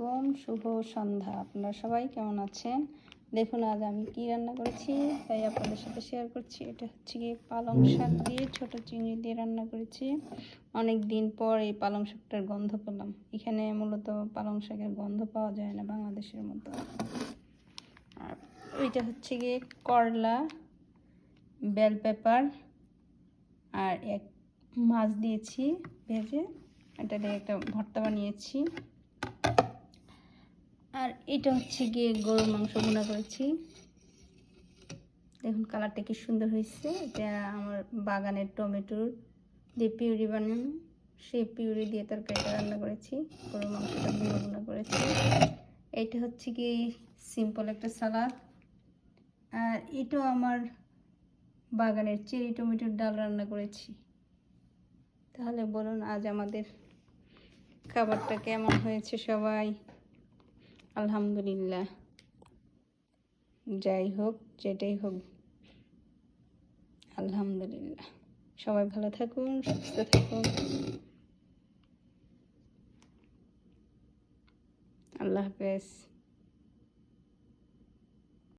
আলাইকুম, শুভ সন্ধ্যা। আপনারা সবাই কেমন আছেন? দেখুন আজ আমি কি রান্না করেছি তাই আপনাদের সাথে শেয়ার করছি। এটা হচ্ছে গিয়ে পালং শাক দিয়ে ছোট চিংড়ি দিয়ে রান্না করেছি। অনেক দিন পর এই পালং শাকটার গন্ধ পেলাম। এখানে মূলত পালং শাকের গন্ধ পাওয়া যায় না বাংলাদেশের মতো। আর ওইটা হচ্ছে গিয়ে করলা, বেল পেপার আর এক মাছ দিয়েছি ভেজে, এটা দিয়ে একটা ভর্তা বানিয়েছি। আর এটা হচ্ছে গিয়ে গরুর মাংস ভুনা করেছি। দেখুন কালারটা কি সুন্দর হয়েছে। এটা আমার বাগানের টমেটোর যে পিউরি বানানো, সেই পিউরি দিয়ে তরকারিটা রান্না করেছি। গরুর মাংসটা ভুনা করেছি। এইটা হচ্ছে কি সিম্পল একটা সালাদ। আর এটাও আমার বাগানের চেরি টমেটোর ডাল রান্না করেছি। তাহলে বলুন আজ আমাদের খাবারটা কেমন হয়েছে সবাই? আলহামদুলিল্লাহ। যাই হোক, যেটাই হোক, আলহামদুলিল্লাহ। সবাই ভালো থাকুন, সুস্থ থাকুন। আল্লাহ হাফেজ।